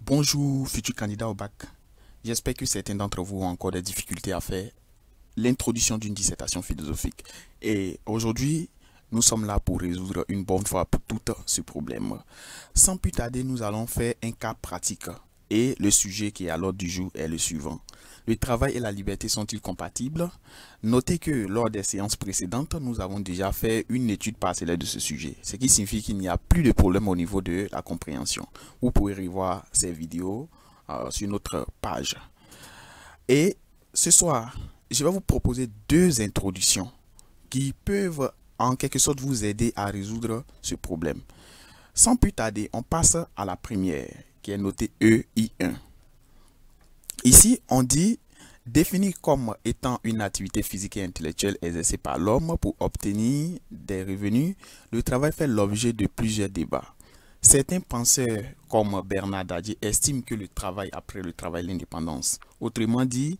Bonjour, futurs candidats au bac. J'espère que certains d'entre vous ont encore des difficultés à faire l'introduction d'une dissertation philosophique. Et aujourd'hui, nous sommes là pour résoudre une bonne fois pour toutes ce problème. Sans plus tarder, nous allons faire un cas pratique. Et le sujet qui est à l'ordre du jour est le suivant. Le travail et la liberté sont-ils compatibles? Notez que lors des séances précédentes, nous avons déjà fait une étude parcellaire de ce sujet, ce qui signifie qu'il n'y a plus de problème au niveau de la compréhension. Vous pouvez revoir ces vidéos sur notre page. Et ce soir, je vais vous proposer deux introductions qui peuvent en quelque sorte vous aider à résoudre ce problème. Sans plus tarder, on passe à la première qui est notée EI1. Ici, on dit défini comme étant une activité physique et intellectuelle exercée par l'homme pour obtenir des revenus, le travail fait l'objet de plusieurs débats. Certains penseurs comme Bernard Dadier estiment que le travail après le travail l'indépendance. Autrement dit,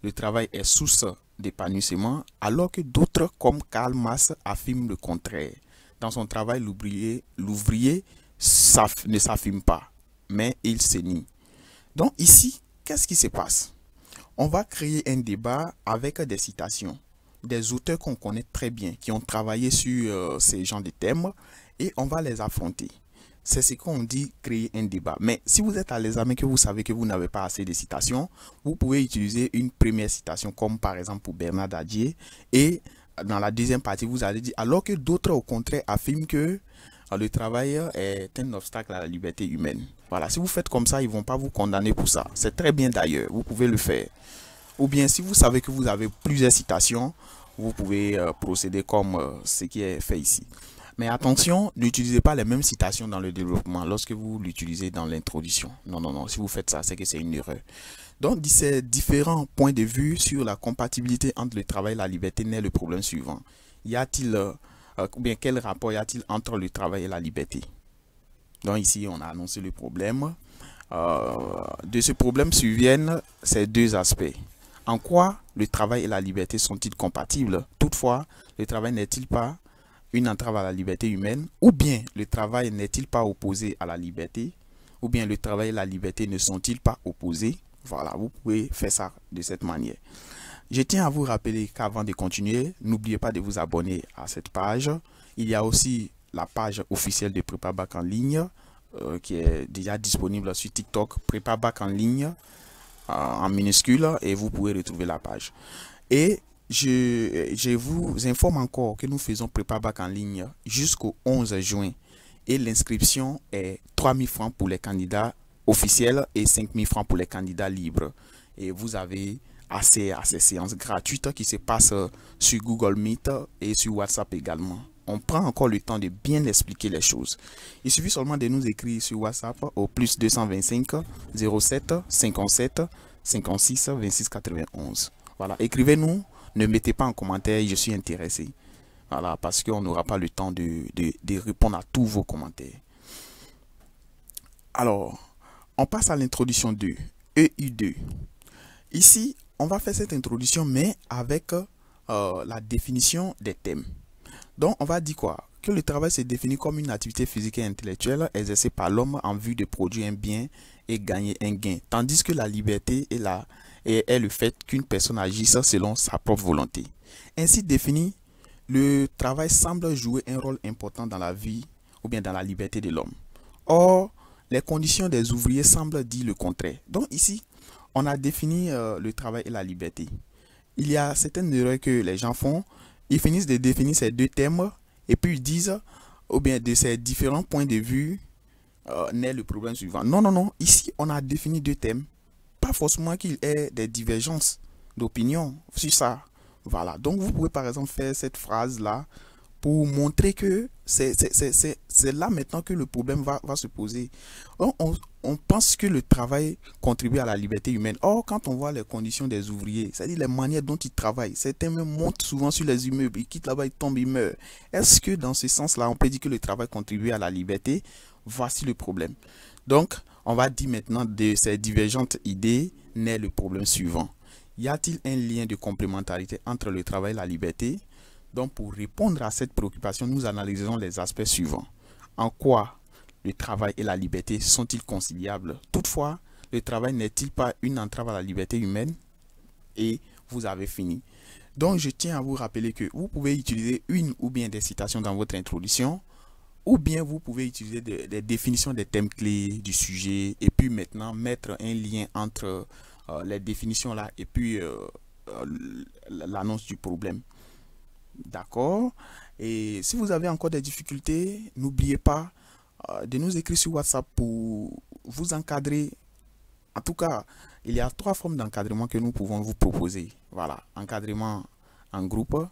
le travail est source d'épanouissement, alors que d'autres comme Karl Marx affirment le contraire. Dans son travail, l'ouvrier ne s'affirme pas, mais il se nie. Donc ici, qu'est-ce qui se passe? On va créer un débat avec des citations, des auteurs qu'on connaît très bien, qui ont travaillé sur ces genres de thèmes, et on va les affronter. C'est ce qu'on dit créer un débat. Mais si vous êtes à l'examen que vous savez que vous n'avez pas assez de citations, vous pouvez utiliser une première citation, comme par exemple pour Bernard Dadier, et dans la deuxième partie, vous allez dire, alors que d'autres au contraire affirment que le travail est un obstacle à la liberté humaine. Voilà, si vous faites comme ça, ils ne vont pas vous condamner pour ça. C'est très bien d'ailleurs, vous pouvez le faire. Ou bien, si vous savez que vous avez plusieurs citations, vous pouvez procéder comme ce qui est fait ici. Mais attention, n'utilisez pas les mêmes citations dans le développement lorsque vous l'utilisez dans l'introduction. Non, non, non, si vous faites ça, c'est que c'est une erreur. Donc, de ces différents points de vue sur la compatibilité entre le travail et la liberté naît le problème suivant. Y a-t-il, ou bien quel rapport y a-t-il entre le travail et la liberté? Donc ici, on a annoncé le problème. De ce problème surviennent ces deux aspects. En quoi le travail et la liberté sont-ils compatibles? Toutefois, le travail n'est-il pas une entrave à la liberté humaine? Ou bien le travail n'est-il pas opposé à la liberté? Ou bien le travail et la liberté ne sont-ils pas opposés? Voilà, vous pouvez faire ça de cette manière. Je tiens à vous rappeler qu'avant de continuer, n'oubliez pas de vous abonner à cette page. Il y a aussi la page officielle de Prépa Bac en ligne qui est déjà disponible sur TikTok, Prépa Bac en ligne en minuscule, et vous pouvez retrouver la page. Et je vous informe encore que nous faisons Prépa Bac en ligne jusqu'au 11 juin et l'inscription est 3 000 francs pour les candidats officiels et 5 000 francs pour les candidats libres. Et vous avez accès à ces séances gratuites qui se passent sur Google Meet et sur WhatsApp également. On prend encore le temps de bien expliquer les choses. Il suffit seulement de nous écrire sur WhatsApp au plus 225 07 57 56 26 91. Voilà, écrivez-nous, ne mettez pas en commentaire, je suis intéressé. Voilà, parce qu'on n'aura pas le temps de répondre à tous vos commentaires. Alors, on passe à l'introduction 2, EI2. Ici, on va faire cette introduction, mais avec la définition des thèmes. Donc, on va dire quoi? Que le travail se définit comme une activité physique et intellectuelle exercée par l'homme en vue de produire un bien et gagner un gain. Tandis que la liberté est le fait qu'une personne agisse selon sa propre volonté. Ainsi défini, le travail semble jouer un rôle important dans la vie ou bien dans la liberté de l'homme. Or, les conditions des ouvriers semblent dire le contraire. Donc ici, on a défini le travail et la liberté. Il y a certaines erreurs que les gens font. Ils finissent de définir ces deux thèmes et puis ils disent, ou bien de ces différents points de vue, naît le problème suivant. Non, non, non. Ici, on a défini deux thèmes. Pas forcément qu'il y ait des divergences d'opinion sur ça. Voilà. Donc, vous pouvez par exemple faire cette phrase-là pour montrer que c'est là maintenant que le problème va se poser. On pense que le travail contribue à la liberté humaine. Or, quand on voit les conditions des ouvriers, c'est-à-dire les manières dont ils travaillent, certains même montent souvent sur les immeubles, ils quittent là-bas, ils tombent, ils meurent. Est-ce que dans ce sens-là, on peut dire que le travail contribue à la liberté? Voici le problème. Donc, on va dire maintenant de ces divergentes idées naît le problème suivant. Y a-t-il un lien de complémentarité entre le travail et la liberté? Donc, pour répondre à cette préoccupation, nous analyserons les aspects suivants. En quoi le travail et la liberté sont-ils conciliables? Toutefois, le travail n'est-il pas une entrave à la liberté humaine? Et vous avez fini. Donc, je tiens à vous rappeler que vous pouvez utiliser une ou bien des citations dans votre introduction, ou bien vous pouvez utiliser des définitions des thèmes clés du sujet, et puis maintenant mettre un lien entre les définitions là et puis l'annonce du problème. D'accord? Et si vous avez encore des difficultés, n'oubliez pas de nous écrire sur WhatsApp pour vous encadrer. En tout cas, il y a 3 formes d'encadrement que nous pouvons vous proposer. Voilà, encadrement en groupe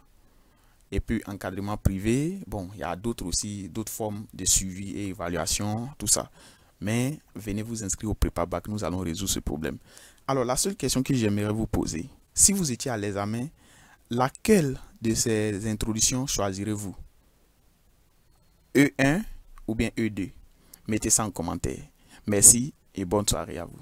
et puis encadrement privé. Bon, il y a d'autres aussi, d'autres formes de suivi et évaluation, tout ça. Mais venez vous inscrire au prépa bac, nous allons résoudre ce problème. Alors, la seule question que j'aimerais vous poser, si vous étiez à l'examen, laquelle de ces introductions choisirez-vous? E1 ou bien E2? Mettez ça en commentaire. Merci et bonne soirée à vous.